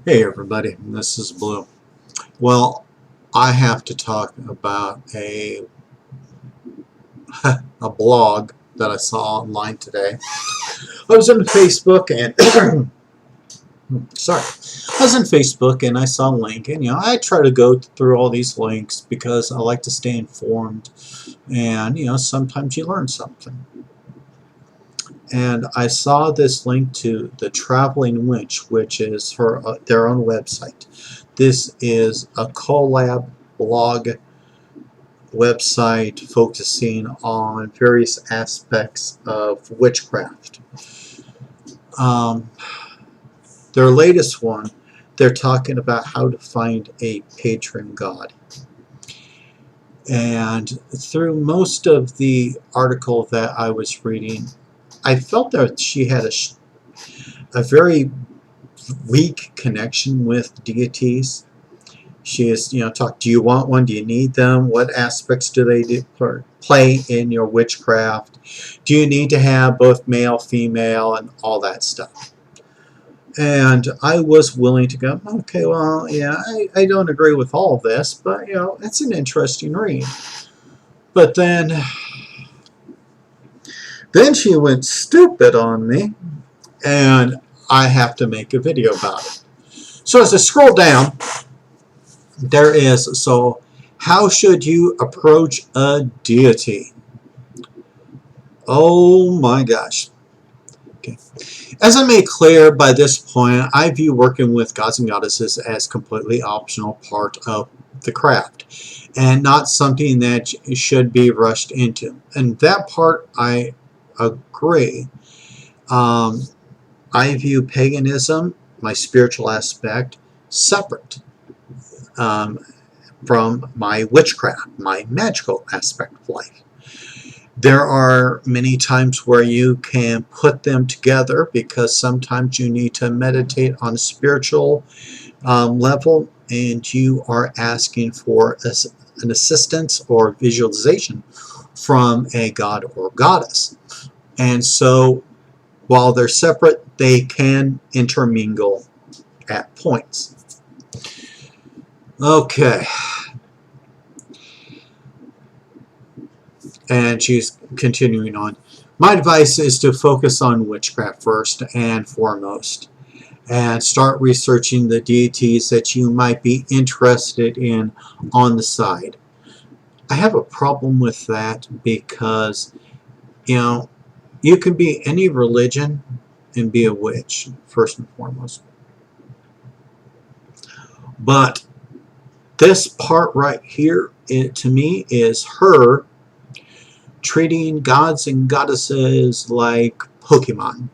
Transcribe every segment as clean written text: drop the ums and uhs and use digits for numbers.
Hey everybody, this is Blue. Well, I have to talk about a blog that I saw online today. I was on Facebook and sorry, I was on Facebook and I saw a link, and I try to go through all these links because I like to stay informed, and sometimes you learn something. And I saw this link to the Traveling Witch, which is their own website. This is a collab blog website focusing on various aspects of witchcraft. Their latest one, they're talking about how to find a patron god. And through most of the article that I was reading, I felt that she had a very weak connection with deities. She is, talk, do you want one? Do you need them? What aspects do they play in your witchcraft? Do you need to have both male, female, and all that stuff? And I was willing to go, okay, well, yeah, I don't agree with all of this, but, it's an interesting read. But then she went stupid on me, and I have to make a video about it. So as I scroll down, there is, so how should you approach a deity? Oh my gosh. Okay. As I made clear by this point, I view working with gods and goddesses as completely optional part of the craft, and not something that should be rushed into. And that part I agree. I view paganism, my spiritual aspect, separate from my witchcraft, my magical aspect of life. There are many times where you can put them together because sometimes you need to meditate on a spiritual level, and you are asking for an assistance or visualization from a god or goddess. And so while they're separate, they can intermingle at points. Okay. And she's continuing on. My advice is to focus on witchcraft first and foremost, and start researching the deities that you might be interested in on the side. I have a problem with that because, you can be any religion and be a witch, first and foremost. But this part right here, to me, is her treating gods and goddesses like Pokemon.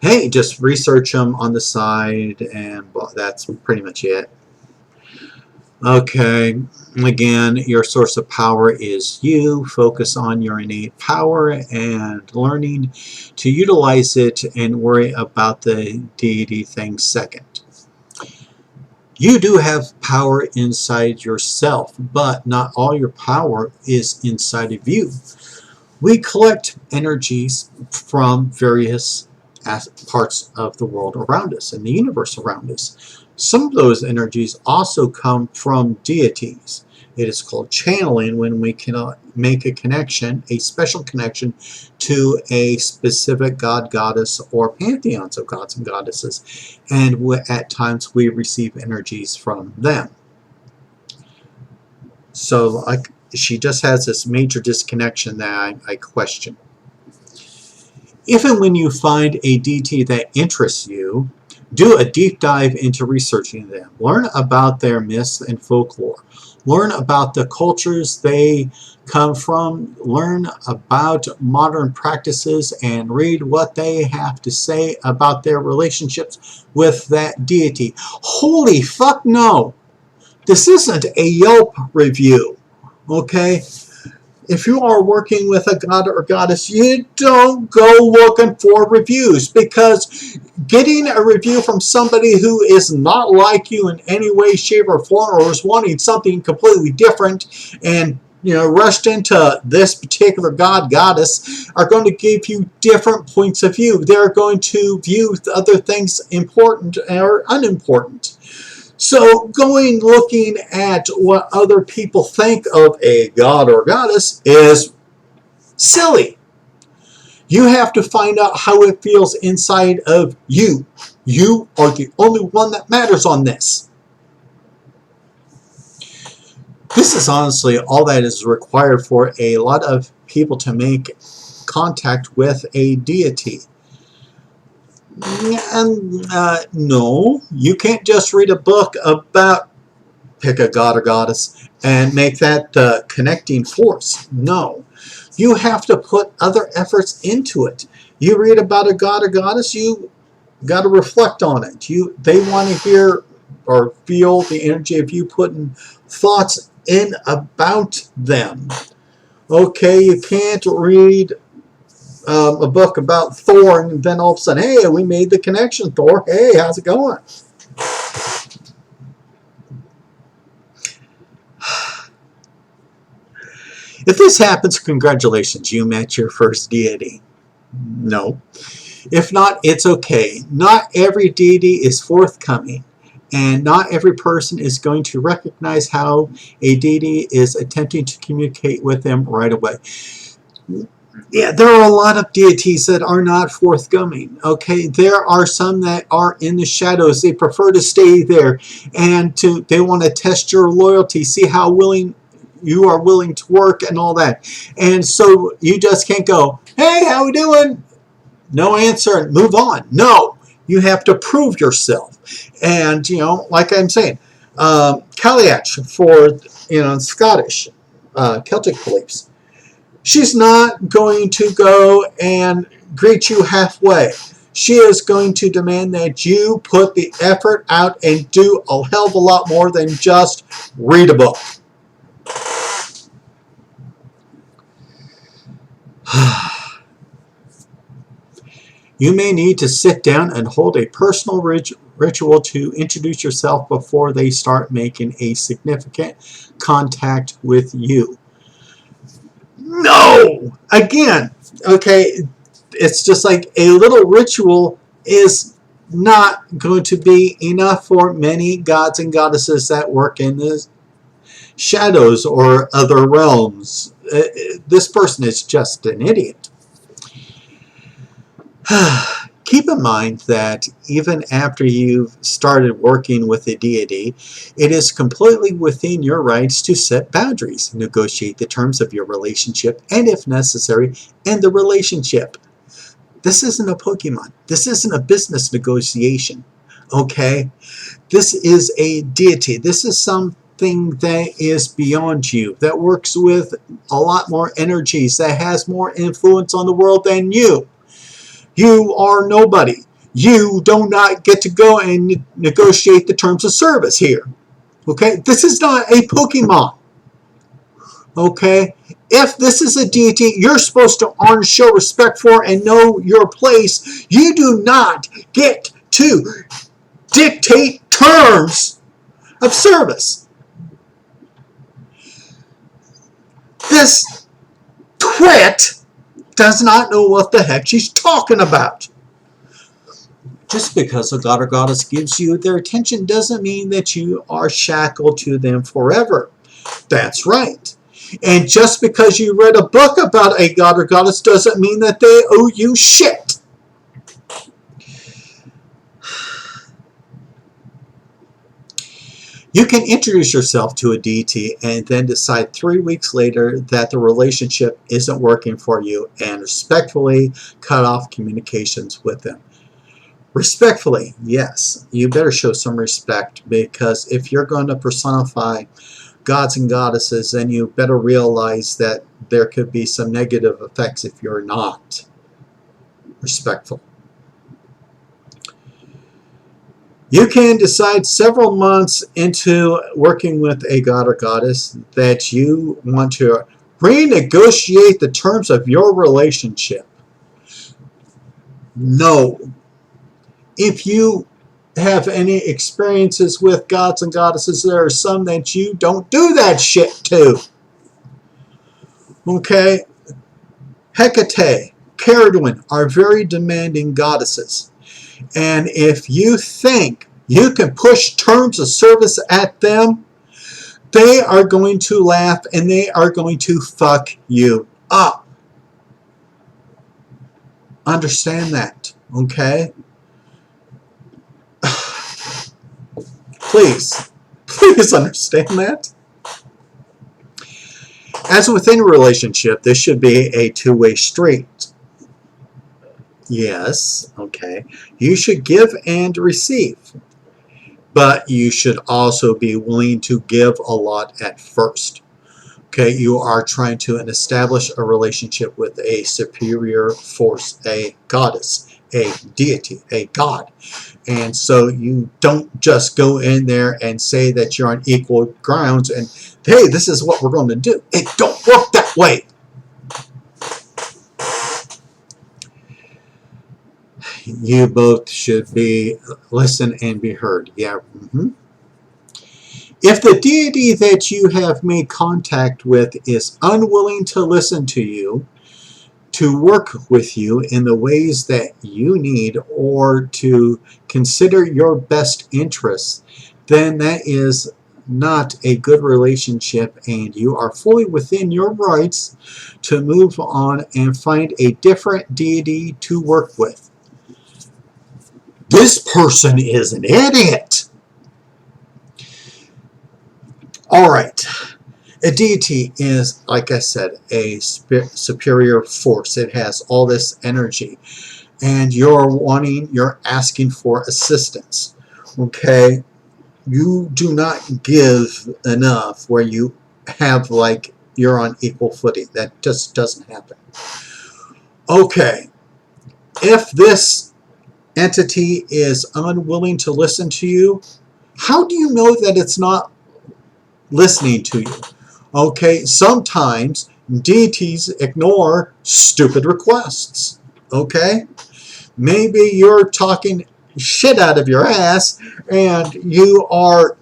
Hey, just research them on the side, and well, that's pretty much it. Okay, again, your source of power is you. Focus on your innate power and learning to utilize it, and worry about the deity thing second. You do have power inside yourself, but not all your power is inside of you. We collect energies from various parts of the world around us and the universe around us. Some of those energies also come from deities. It is called channeling when we can make a connection, a special connection, to a specific god, goddess, or pantheons of gods and goddesses. And at times we receive energies from them. So she just has this major disconnection that I question. If and when you find a deity that interests you, do a deep dive into researching them. Learn about their myths and folklore. Learn about the cultures they come from. Learn about modern practices and read what they have to say about their relationships with that deity. Holy fuck no! This isn't a Yelp review, okay? If you are working with a god or goddess, you don't go looking for reviews, because getting a review from somebody who is not like you in any way, shape, or form, or is wanting something completely different and rushed into this particular god, goddess, are going to give you different points of view. They're going to view other things important or unimportant. So looking at what other people think of a god or goddess is silly. You have to find out how it feels inside of you. You are the only one that matters on this. This is honestly all that is required for a lot of people to make contact with a deity. And no, you can't just read a book about pick a god or goddess and make that the connecting force. No. You have to put other efforts into it. You read about a god or goddess, you got to reflect on it. They want to hear or feel the energy of you putting thoughts in about them. Okay, you can't read a book about Thor and then all of a sudden, hey, we made the connection, Thor. Hey, how's it going? If this happens, congratulations, you met your first deity. No. If not, it's okay. Not every deity is forthcoming, and not every person is going to recognize how a deity is attempting to communicate with them right away. Yeah, there are a lot of deities that are not forthcoming, okay? There are some that are in the shadows. They prefer to stay there, and they want to test your loyalty, see how willing you are willing to work and all that. And so you just can't go, hey, how we doing? No answer and move on. No, you have to prove yourself. And, like I'm saying, Kaliach for, Scottish, Celtic beliefs. She's not going to go and greet you halfway. She is going to demand that you put the effort out and do a hell of a lot more than just read a book. You may need to sit down and hold a personal ritual to introduce yourself before they start making a significant contact with you. No! Again, okay, it's just like a little ritual is not going to be enough for many gods and goddesses that work in the shadows or other realms. This person is just an idiot. Keep in mind that even after you've started working with a deity, it is completely within your rights to set boundaries, negotiate the terms of your relationship, and if necessary, end the relationship. This isn't a Pokemon. This isn't a business negotiation. Okay? This is a deity. This is something that is beyond you, that works with a lot more energies, that has more influence on the world than you. You are nobody. You do not get to go and negotiate the terms of service here. Okay? This is not a Pokemon. Okay? If this is a deity you're supposed to honor, show respect for, and know your place, you do not get to dictate terms of service. This twit does not know what the heck she's talking about. Just because a god or goddess gives you their attention doesn't mean that you are shackled to them forever. That's right. And just because you read a book about a god or goddess doesn't mean that they owe you shit. You can introduce yourself to a deity and then decide 3 weeks later that the relationship isn't working for you and respectfully cut off communications with them. Respectfully, yes, you better show some respect, because if you're going to personify gods and goddesses, then you better realize that there could be some negative effects if you're not respectful. You can decide several months into working with a god or goddess that you want to renegotiate the terms of your relationship. No. If you have any experiences with gods and goddesses, there are some that you don't do that shit to. Okay? Hecate, Caradwin are very demanding goddesses. And if you think you can push terms of service at them, they are going to laugh and they are going to fuck you up. Understand that, okay? Please understand that. As within a relationship, this should be a two-way street. Yes, okay. You should give and receive, but you should also be willing to give a lot at first. Okay, you are trying to establish a relationship with a superior force, a goddess, a deity, a god. And so you don't just go in there and say that you're on equal grounds and, hey, this is what we're going to do. It don't work that way. You both should be listen and be heard. Yeah. If the deity that you have made contact with is unwilling to listen to you, to work with you in the ways that you need, or to consider your best interests, then that is not a good relationship, and you are fully within your rights to move on and find a different deity to work with. This person is an idiot. All right. A deity is, like I said, a superior force. It has all this energy. And you're asking for assistance. Okay? You do not give enough where you have, like, you're on equal footing. That just doesn't happen. Okay. If this entity is unwilling to listen to you, how do you know that it's not listening to you? Okay, sometimes deities ignore stupid requests. Okay? Maybe you're talking shit out of your ass and you are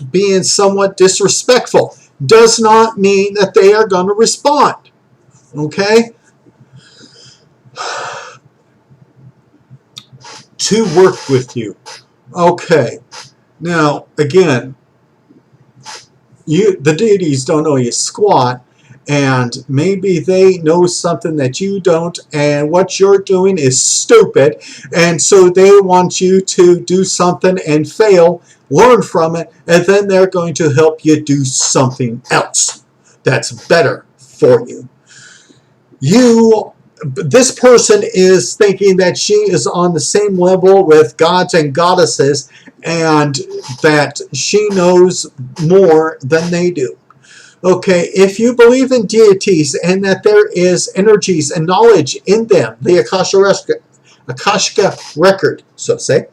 being somewhat disrespectful. Does not mean that they are going to respond. Okay? To work with you. Okay. Now, again, the deities don't know you squat, and maybe they know something that you don't, and what you're doing is stupid, and so they want you to do something and fail, learn from it, and then they're going to help you do something else that's better for you. This person is thinking that she is on the same level with gods and goddesses and that she knows more than they do. Okay, if you believe in deities and that there is energies and knowledge in them, the Akashic record, so to say,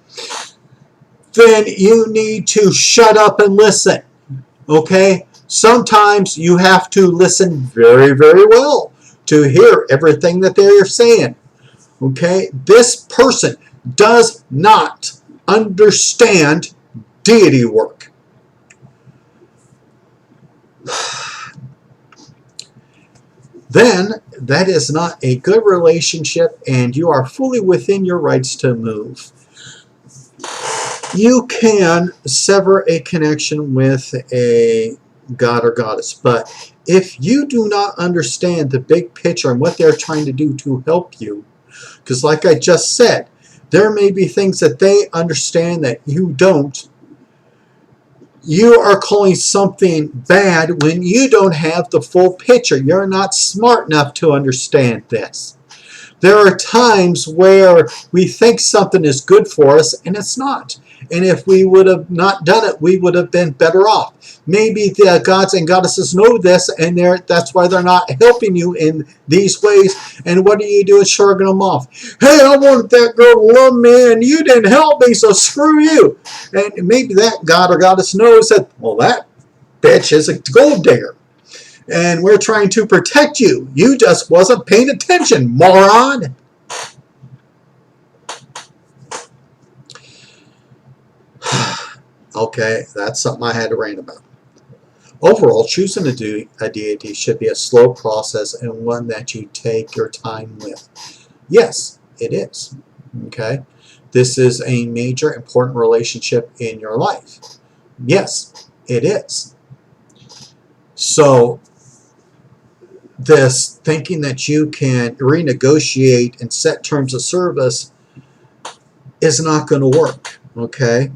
then you need to shut up and listen. Okay? Sometimes you have to listen very, very well to hear everything that they're saying. Okay? This person does not understand deity work. Then that is not a good relationship and you are fully within your rights to move. You can sever a connection with a god or goddess, but if you do not understand the big picture and what they're trying to do to help you, because like I just said, there may be things that they understand that you don't. You are calling something bad when you don't have the full picture. You're not smart enough to understand this. There are times where we think something is good for us and it's not. And if we would have not done it, we would have been better off. Maybe the gods and goddesses know this and that's why they're not helping you in these ways. And what do you do? Is shrugging them off. Hey, I wanted that girl to love me and you didn't help me, so screw you. And maybe that god or goddess knows that, well, that bitch is a gold digger. And we're trying to protect you. You just wasn't paying attention, moron. Okay, that's something I had to rant about. Overall, choosing a deity should be a slow process and one that you take your time with. Yes, it is. Okay? This is a major important relationship in your life. Yes, it is. So, this thinking that you can renegotiate and set terms of service is not going to work. Okay?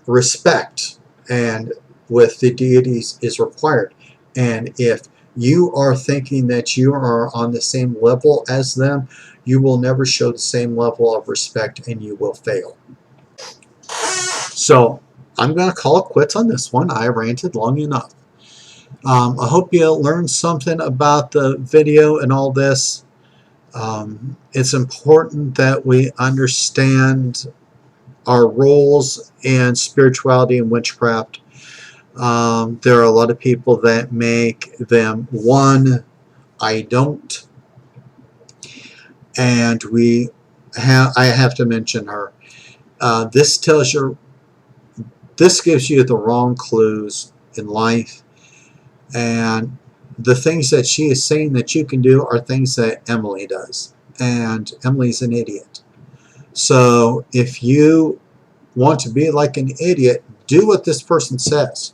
Respect and with the deities is required. And if you are thinking that you are on the same level as them, you will never show the same level of respect and you will fail. So I'm going to call it quits on this one. I ranted long enough. I hope you learned something about the video and all this. It's important that we understand our roles in spirituality and witchcraft. There are a lot of people that make them one. I don't. And I have to mention her. This gives you the wrong clues in life. And the things that she is saying that you can do are things that Emily does. And Emily's an idiot. So if you want to be like an idiot, do what this person says.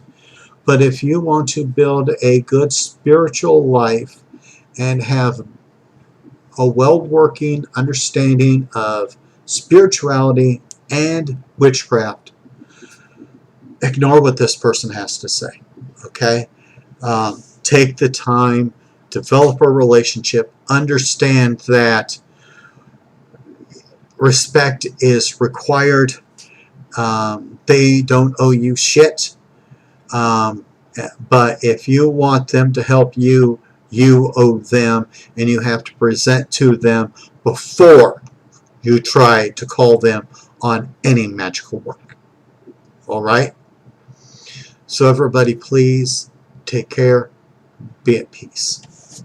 But if you want to build a good spiritual life and have a well-working understanding of spirituality and witchcraft, ignore what this person has to say. Okay? Take the time, develop a relationship, understand that respect is required. They don't owe you shit. But if you want them to help you, you owe them, and you have to present to them before you try to call them on any magical work. All right? So everybody, please take care. Be at peace.